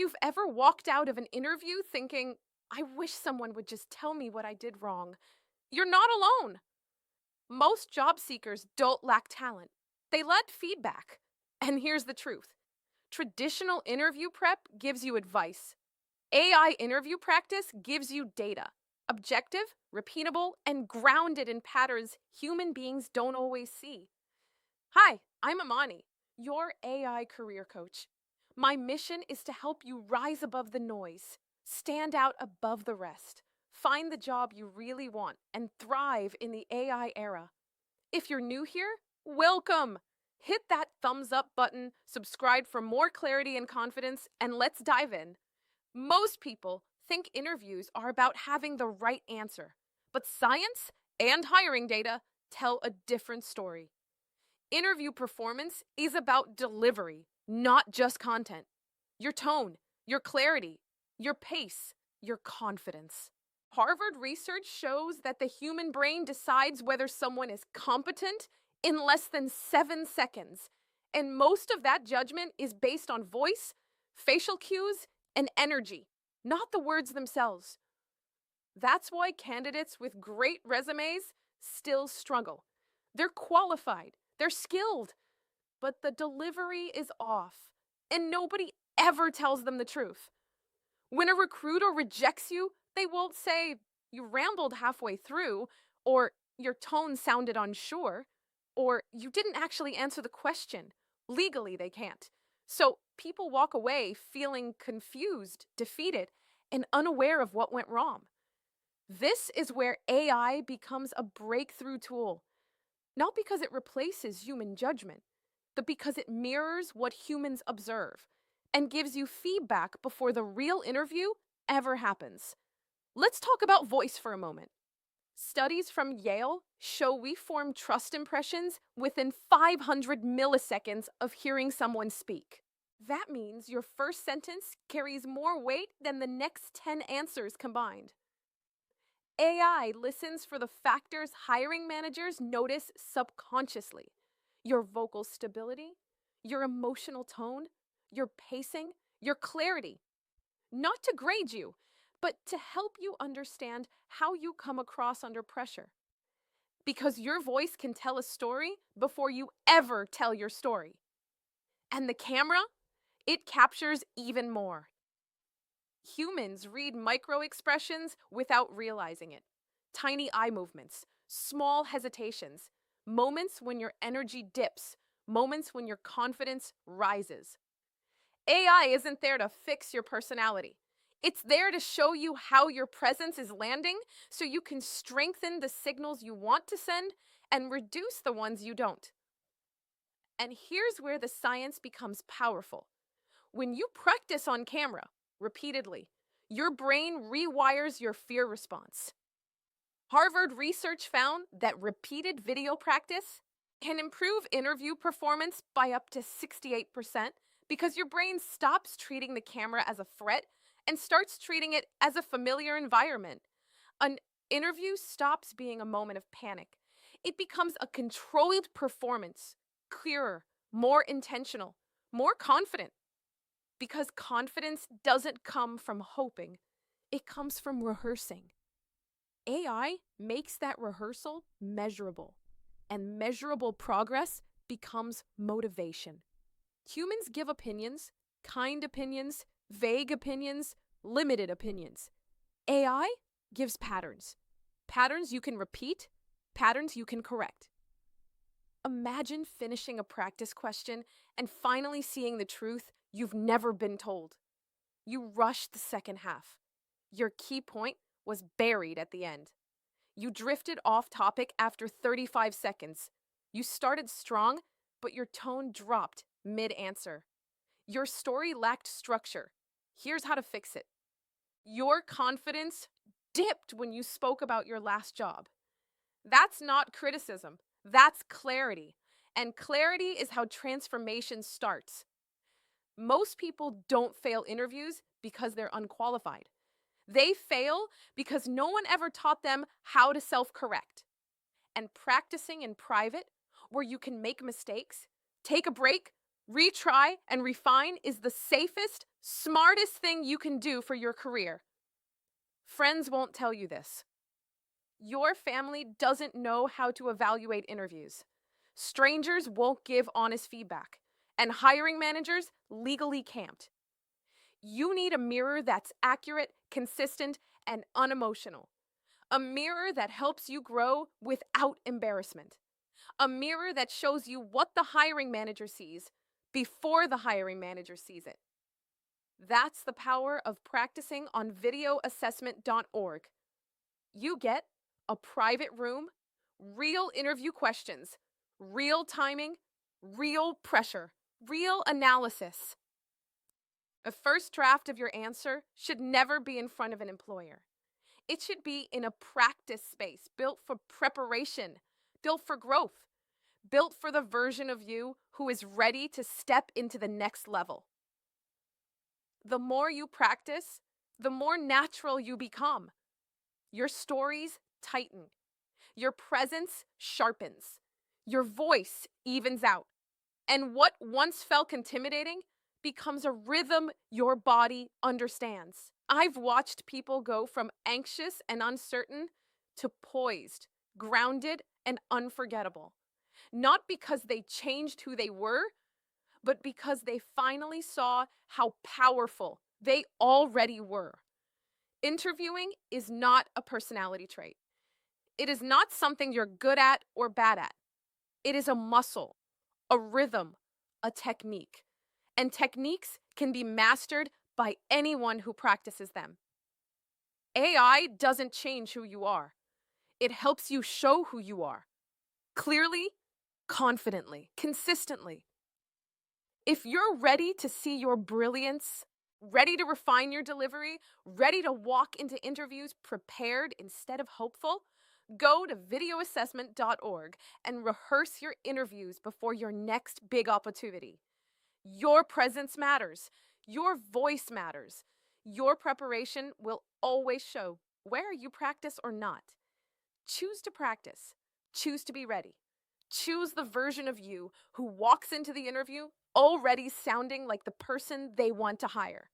you've ever walked out of an interview thinking, I wish someone would just tell me what I did wrong, you're not alone. Most job seekers don't lack talent, they lack feedback. And here's the truth: traditional interview prep gives you advice, AI interview practice gives you data. Objective, repeatable, and grounded in patterns human beings don't always see. Hi, I'm Imani, your AI career coach. My mission is to help you rise above the noise, stand out above the rest, find the job you really want, and thrive in the AI era. If you're new here, welcome! Hit that thumbs up button, subscribe for more clarity and confidence, and let's dive in. Most people think interviews are about having the right answer, but science and hiring data tell a different story. Interview performance is about delivery, not just content. Your tone, your clarity, your pace, your confidence. Harvard research shows that the human brain decides whether someone is competent in less than 7 seconds, and most of that judgment is based on voice, facial cues, and energy, not the words themselves. That's why candidates with great resumes still struggle. They're qualified, they're skilled, but the delivery is off, and nobody ever tells them the truth. When a recruiter rejects you, they won't say, you rambled halfway through, or your tone sounded unsure, or you didn't actually answer the question. Legally, they can't. So people walk away feeling confused, defeated, and unaware of what went wrong. This is where AI becomes a breakthrough tool, not because it replaces human judgment, but because it mirrors what humans observe and gives you feedback before the real interview ever happens. Let's talk about voice for a moment. Studies from Yale show we form trust impressions within 500 milliseconds of hearing someone speak. That means your first sentence carries more weight than the next 10 answers combined. AI listens for the factors hiring managers notice subconsciously: your vocal stability, your emotional tone, your pacing, your clarity. Not to grade you, but to help you understand how you come across under pressure. Because your voice can tell a story before you ever tell your story. And the camera, it captures even more. Humans read micro expressions without realizing it. Tiny eye movements, small hesitations, moments when your energy dips, moments when your confidence rises. AI isn't there to fix your personality. It's there to show you how your presence is landing so you can strengthen the signals you want to send and reduce the ones you don't. And here's where the science becomes powerful. When you practice on camera repeatedly, your brain rewires your fear response. Harvard research found that repeated video practice can improve interview performance by up to 68% because your brain stops treating the camera as a threat and starts treating it as a familiar environment. An interview stops being a moment of panic. It becomes a controlled performance, clearer, more intentional, more confident. Because confidence doesn't come from hoping, it comes from rehearsing. AI makes that rehearsal measurable, and measurable progress becomes motivation. Humans give opinions, kind opinions, vague opinions, limited opinions. AI gives patterns. Patterns you can repeat, patterns you can correct. Imagine finishing a practice question and finally seeing the truth you've never been told. You rushed the second half. Your key point was buried at the end. You drifted off topic after 35 seconds. You started strong, but your tone dropped mid-answer. Your story lacked structure. Here's how to fix it. Your confidence dipped when you spoke about your last job. That's not criticism. That's clarity. And clarity is how transformation starts. Most people don't fail interviews because they're unqualified. They fail because no one ever taught them how to self-correct. And practicing in private, where you can make mistakes, take a break, retry, and refine is the safest, Smartest thing you can do for your career. Friends won't tell you this. Your family doesn't know how to evaluate interviews. Strangers won't give honest feedback. And hiring managers legally can't. You need a mirror that's accurate, consistent, and unemotional. A mirror that helps you grow without embarrassment. A mirror that shows you what the hiring manager sees before the hiring manager sees it. That's the power of practicing on videoassessment.org. You get a private room, real interview questions, real timing, real pressure, real analysis. A first draft of your answer should never be in front of an employer. It should be in a practice space built for preparation, built for growth, built for the version of you who is ready to step into the next level. The more you practice, the more natural you become. Your stories tighten. Your presence sharpens. Your voice evens out. And what once felt intimidating becomes a rhythm your body understands. I've watched people go from anxious and uncertain to poised, grounded, and unforgettable. Not because they changed who they were, but because they finally saw how powerful they already were. Interviewing is not a personality trait. It is not something you're good at or bad at. It is a muscle, a rhythm, a technique. And techniques can be mastered by anyone who practices them. AI doesn't change who you are. It helps you show who you are. Clearly, confidently, consistently. If you're ready to see your brilliance, ready to refine your delivery, ready to walk into interviews prepared instead of hopeful, go to videoassessment.org and rehearse your interviews before your next big opportunity. Your presence matters. Your voice matters. Your preparation will always show where you practice or not. Choose to practice. Choose to be ready. Choose the version of you who walks into the interview already sounding like the person they want to hire.